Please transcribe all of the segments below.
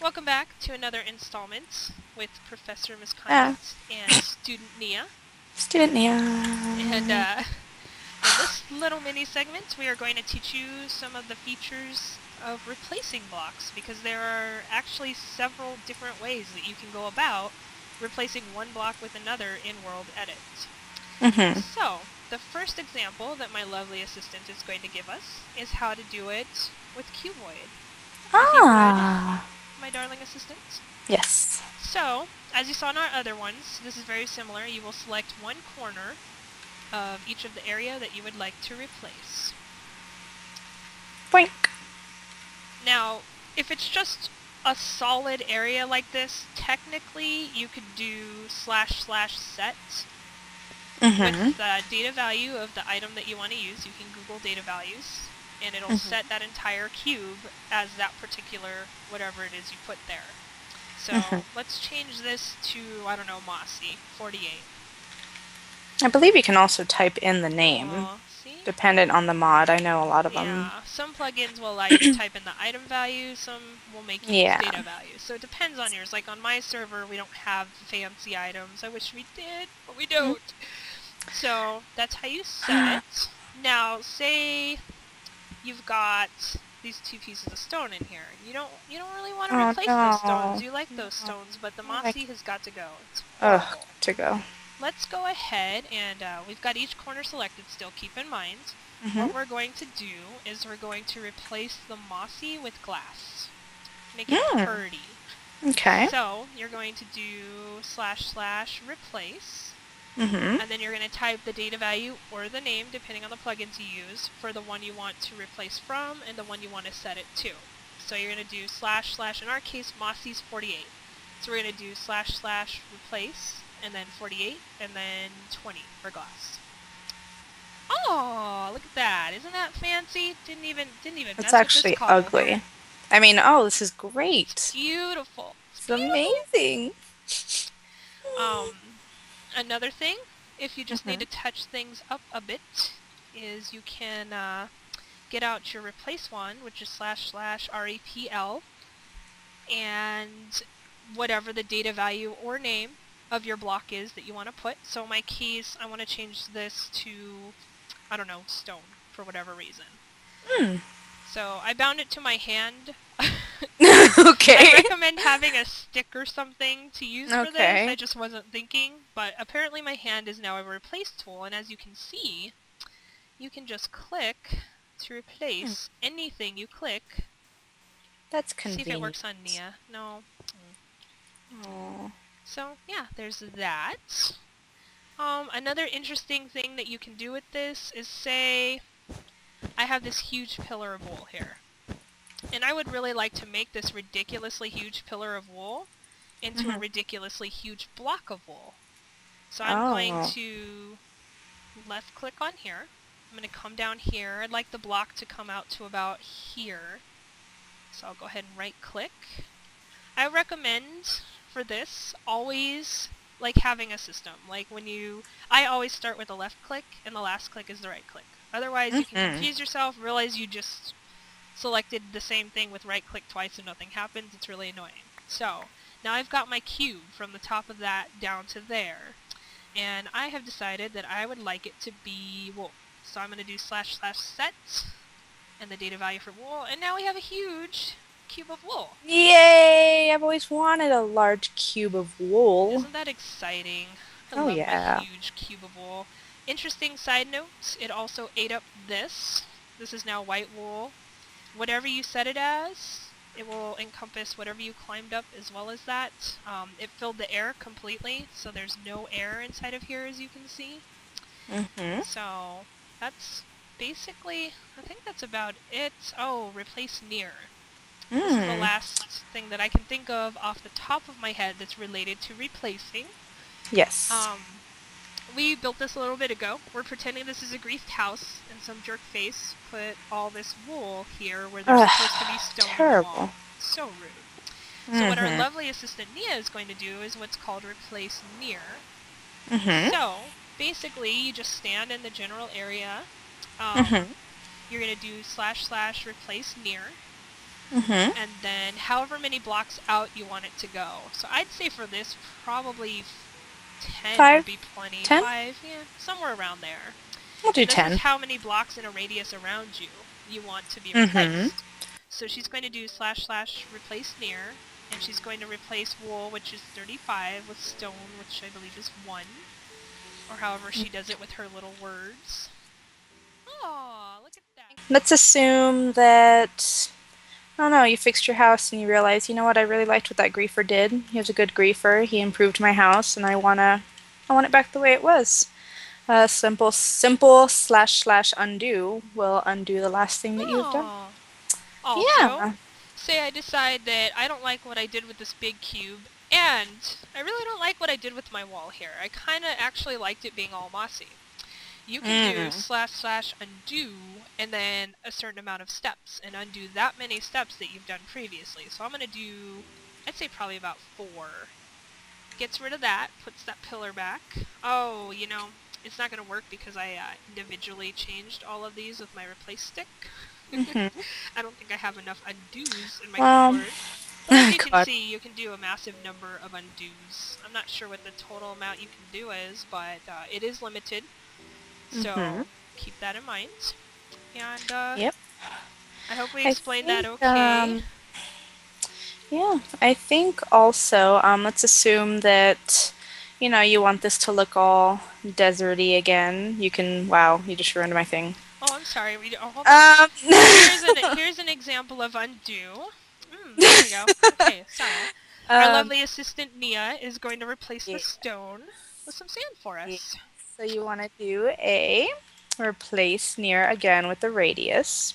Welcome back to another installment with Professor Misconduct and Student Nia. Student Niea. And in this little mini segment, we are going to teach you some of the features of replacing blocks, because there are actually several different ways that you can go about replacing one block with another in World Edit. So, the first example that my lovely assistant is going to give us is how to do it with cuboid. My darling assistant? Yes. So, as you saw in our other ones, this is very similar. You will select one corner of each of the area that you would like to replace. Boink. Now, if it's just a solid area like this, technically you could do //set with the data value of the item that you want to use. You can Google data values, and it'll set that entire cube as that particular whatever it is you put there. So let's change this to, I don't know, Mossy 48. I believe you can also type in the name, dependent on the mod. I know a lot of them. Yeah, some plugins will allow you to type in the item value, some will make you use data values. So it depends on yours. Like on my server, we don't have fancy items. I wish we did, but we don't. So that's how you set it. Now, say you've got these two pieces of stone in here. You don't really want to replace those stones. You like those stones, but the Mossy has got to go. It's horrible. To go. Let's go ahead and we've got each corner selected still. Keep in mind, what we're going to do is we're going to replace the Mossy with glass. Make it pretty. Okay. So you're going to do //replace. And then you're going to type the data value or the name, depending on the plugins you use, for the one you want to replace from and the one you want to set it to. So you're going to do // in our case, Mossy's 48. So we're going to do //replace, and then 48, and then 20 for glass. Oh, look at that. Isn't that fancy? Didn't even It's actually ugly. I mean, this is great. It's beautiful. It's amazing. Another thing, if you just need to touch things up a bit, is you can get out your replace one, which is //repl, and whatever the data value or name of your block is that you want to put. So in my case, I want to change this to, I don't know, stone, for whatever reason. So I bound it to my hand. Okay. I recommend having a stick or something to use for this. I just wasn't thinking, but apparently my hand is now a replace tool, and as you can see, you can just click to replace anything you click. That's convenient. See if it works on Nia. No. So yeah, there's that. Another interesting thing that you can do with this is, say I have this huge pillar of wool here. And I would really like to make this ridiculously huge pillar of wool into a ridiculously huge block of wool. So I'm going to left click on here. I'm going to come down here. I'd like the block to come out to about here. So I'll go ahead and right click. I recommend for this always like having a system. Like I always start with the left click and the last click is the right click. Otherwise you can confuse yourself, realize you just selected the same thing with right click twice and nothing happens. It's really annoying. So now I've got my cube from the top of that down to there, and I have decided that I would like it to be wool. So I'm going to do //set and the data value for wool, and now we have a huge cube of wool. Yay! I've always wanted a large cube of wool. Isn't that exciting? I love my huge cube of wool. Interesting side note, it also ate up this. This is now white wool. Whatever you set it as, it will encompass whatever you climbed up as well as that. It filled the air completely, so there's no air inside of here, as you can see. So that's basically, I think that's about it. Oh, replacenear. This is the last thing that I can think of off the top of my head that's related to replacing. Yes. We built this a little bit ago. We're pretending this is a griefed house, and some jerk face put all this wool here where there's supposed to be stone on the wall. So rude. So what our lovely assistant Nia is going to do is what's called replacenear. So basically, you just stand in the general area. You're going to do //replacenear. and then however many blocks out you want it to go. So I'd say for this, probably 10 would be plenty. 10? 5, yeah, somewhere around there. We'll do 10. This is how many blocks in a radius around you want to be replaced. So she's going to do / replace near, and she's going to replace wool, which is 35, with stone, which I believe is 1. Or however she does it with her little words. Oh, look at that. Let's assume that, I don't know, you fixed your house and you realize, you know what, I really liked what that griefer did. He was a good griefer. He improved my house, and I want it back the way it was. Simple / undo will undo the last thing that you've done. Also, say I decide that I don't like what I did with this big cube, and I really don't like what I did with my wall here. I kind of actually liked it being all mossy. You can do / undo, and then a certain amount of steps, and undo that many steps that you've done previously. So I'm going to do, I'd say probably about 4. Gets rid of that, puts that pillar back. Oh, you know, it's not going to work because I individually changed all of these with my replace stick. I don't think I have enough undos in my keyboard. But as you can see, you can do a massive number of undos. I'm not sure what the total amount you can do is, but it is limited. So keep that in mind. And I hope we explained that okay. Yeah, I think also, let's assume that, you know, you want this to look all deserty again. You can, wow, you just ruined my thing. Oh, I'm sorry. Hold on. Here's an example of undo. There we go. Okay, sorry. Our lovely assistant Nia is going to replace the stone with some sand for us. So you want to do a replace near again with the radius.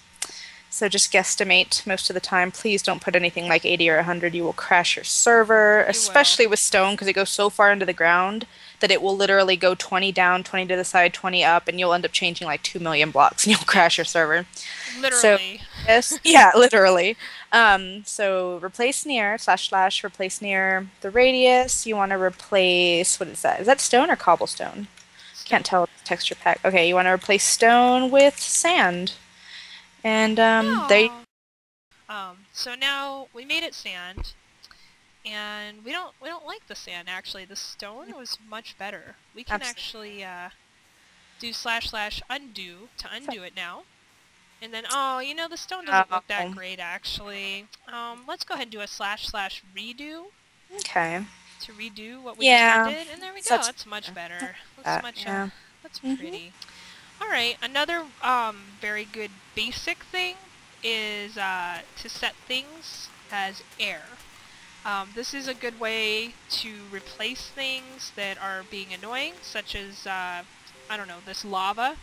So just guesstimate most of the time. Please don't put anything like 80 or 100. You will crash your server, especially with stone, because it goes so far into the ground that it will literally go 20 down, 20 to the side, 20 up, and you'll end up changing like 2 million blocks, and you'll crash your server. Literally. So, yeah, literally. So replace near / replace near the radius. You want to replace, what is that? Is that stone or cobblestone? Can't tell with the texture pack. Okay, you want to replace stone with sand. And so now we made it sand, and we don't like the sand actually. The stone was much better. We can actually do / undo to undo it now. And then you know, the stone doesn't look that great actually. Let's go ahead and do a / redo. Okay. To redo what we just did, and there we go. That's much better. That's much that's pretty. Alright, another very good basic thing is to set things as air. This is a good way to replace things that are being annoying, such as, I don't know, this lava.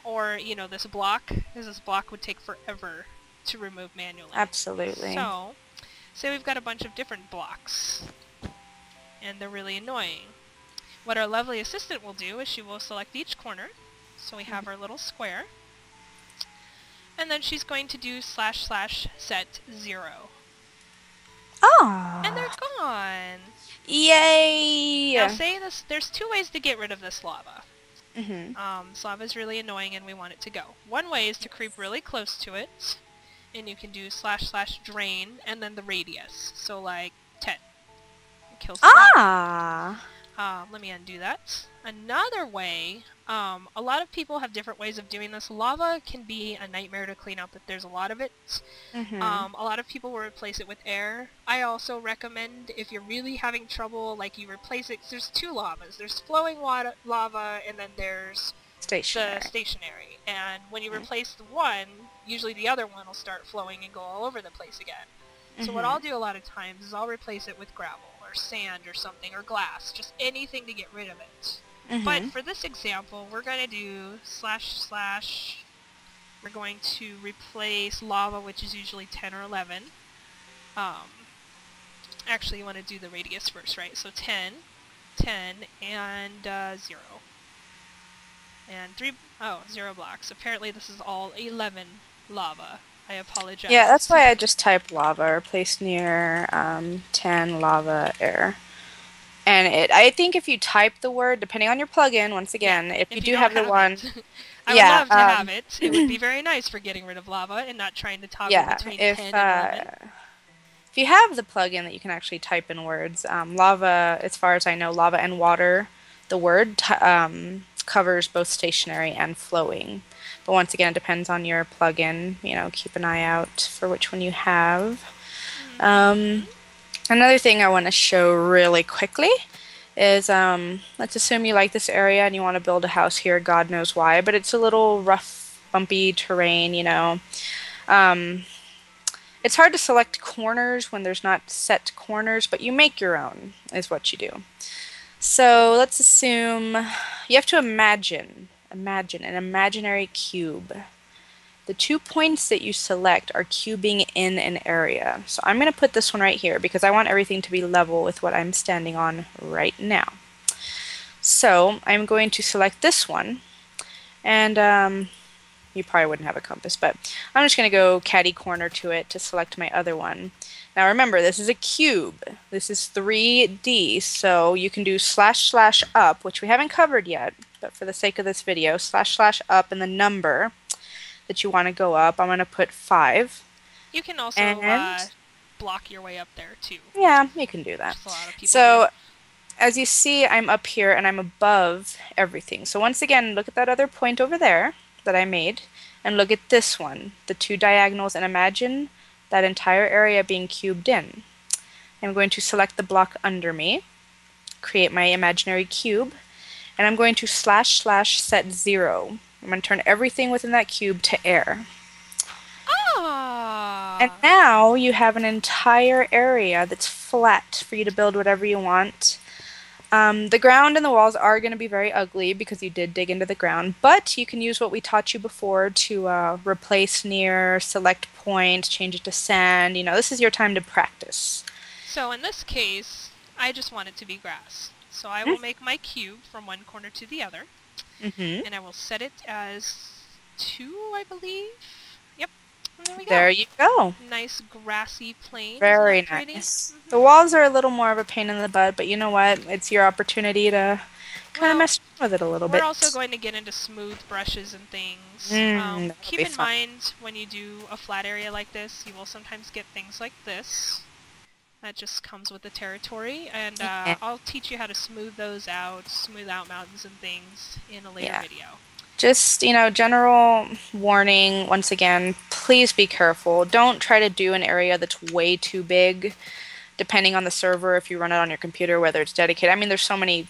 Or, you know, this block, because this block would take forever to remove manually. Absolutely. So, say we've got a bunch of different blocks, and they're really annoying. What our lovely assistant will do is she will select each corner, so we have our little square, and then she's going to do / set 0. Oh! And they're gone! Yay! Now say this, there's 2 ways to get rid of this lava. This lava is really annoying and we want it to go. One way is to creep really close to it, and you can do / drain and then the radius, so like 10. It kills the lava. Let me undo that. Another way, a lot of people have different ways of doing this. Lava can be a nightmare to clean up if there's a lot of it. A lot of people will replace it with air. I also recommend, if you're really having trouble, like you replace it, there's 2 lavas. There's flowing lava, and then there's the stationary. And when you replace the one, usually the other one will start flowing and go all over the place again. So what I'll do a lot of times is I'll replace it with gravel or sand or something, or glass, just anything to get rid of it. But for this example, we're going to do / we're going to replace lava, which is usually 10 or 11. Actually, you want to do the radius first, right? So 10, and 0. And 0 blocks. Apparently this is all 11 lava. I apologize. Yeah, that's why I just typed lava, replace near 10 lava air. And I think if you type the word, depending on your plugin, once again, if you do have the one, I would love to have it. It would be very nice for getting rid of lava and not trying to toggle between 10 and 11. If you have the plugin that you can actually type in words, lava, as far as I know, lava and water, the word covers both stationary and flowing. But once again, it depends on your plugin. You know, keep an eye out for which one you have. Another thing I want to show really quickly is, let's assume you like this area and you want to build a house here, God knows why, but it's a little rough, bumpy terrain, you know. It's hard to select corners when there's not set corners, but you make your own, is what you do. So let's assume you have to imagine an imaginary cube. The 2 points that you select are cubing in an area. So I'm going to put this one right here because I want everything to be level with what I'm standing on right now. So I'm going to select this one, and you probably wouldn't have a compass, but I'm just going to go catty corner to it to select my other one. Now remember, this is a cube. This is 3D, so you can do / up, which we haven't covered yet, but for the sake of this video, / up and the number that you want to go up. I'm going to put 5. You can also block your way up there too. Yeah, you can do that. A lot of people so as you see, I'm up here and I'm above everything. So once again, look at that other point over there that I made, and look at this one, the 2 diagonals, and imagine that entire area being cubed in. I'm going to select the block under me, create my imaginary cube, and I'm going to / set 0. I'm going to turn everything within that cube to air. Ah! And now you have an entire area that's flat for you to build whatever you want. The ground and the walls are going to be very ugly because you did dig into the ground, but you can use what we taught you before to replace near, select point, change it to sand. You know, this is your time to practice. So in this case, I just want it to be grass. So I will make my cube from one corner to the other. And I will set it as 2, I believe. Yep. And there we go. There you go. Nice grassy plain. Very nice. The walls are a little more of a pain in the butt, but you know what? It's your opportunity to kind of mess with it a little bit. We're also going to get into smooth brushes and things. Keep in mind, when you do a flat area like this, you will sometimes get things like this. That just comes with the territory, and I'll teach you how to smooth those out, smooth out mountains and things in a later video. Just, you know, general warning, once again, please be careful. Don't try to do an area that's way too big, depending on the server, if you run it on your computer, whether it's dedicated. I mean, there's so many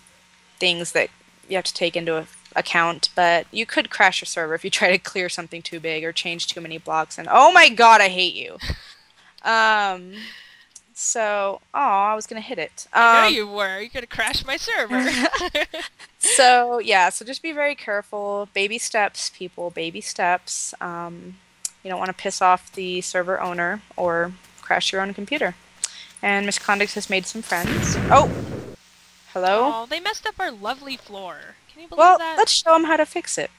things that you have to take into account, but you could crash your server if you try to clear something too big or change too many blocks, and oh my god, I hate you. So, I was going to hit it. I know you were. You're going to crash my server. So, yeah, so just be very careful. Baby steps, people, baby steps. You don't want to piss off the server owner or crash your own computer. And Misconduct has made some friends. Oh! Hello? Oh, they messed up our lovely floor. Can you believe that? Well, let's show them how to fix it.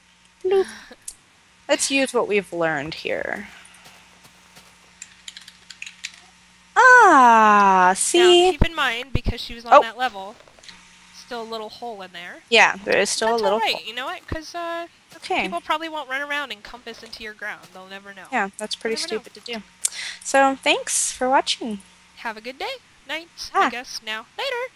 Bloop. Let's use what we've learned here. Ah, see? Now, keep in mind, because she was on that level, still a little hole in there. Yeah, there is still a little hole. You know what? Because people probably won't run around and compass into your ground. They'll never know. Yeah, that's pretty stupid to do. So, thanks for watching. Have a good day. Night, I guess. Now, later.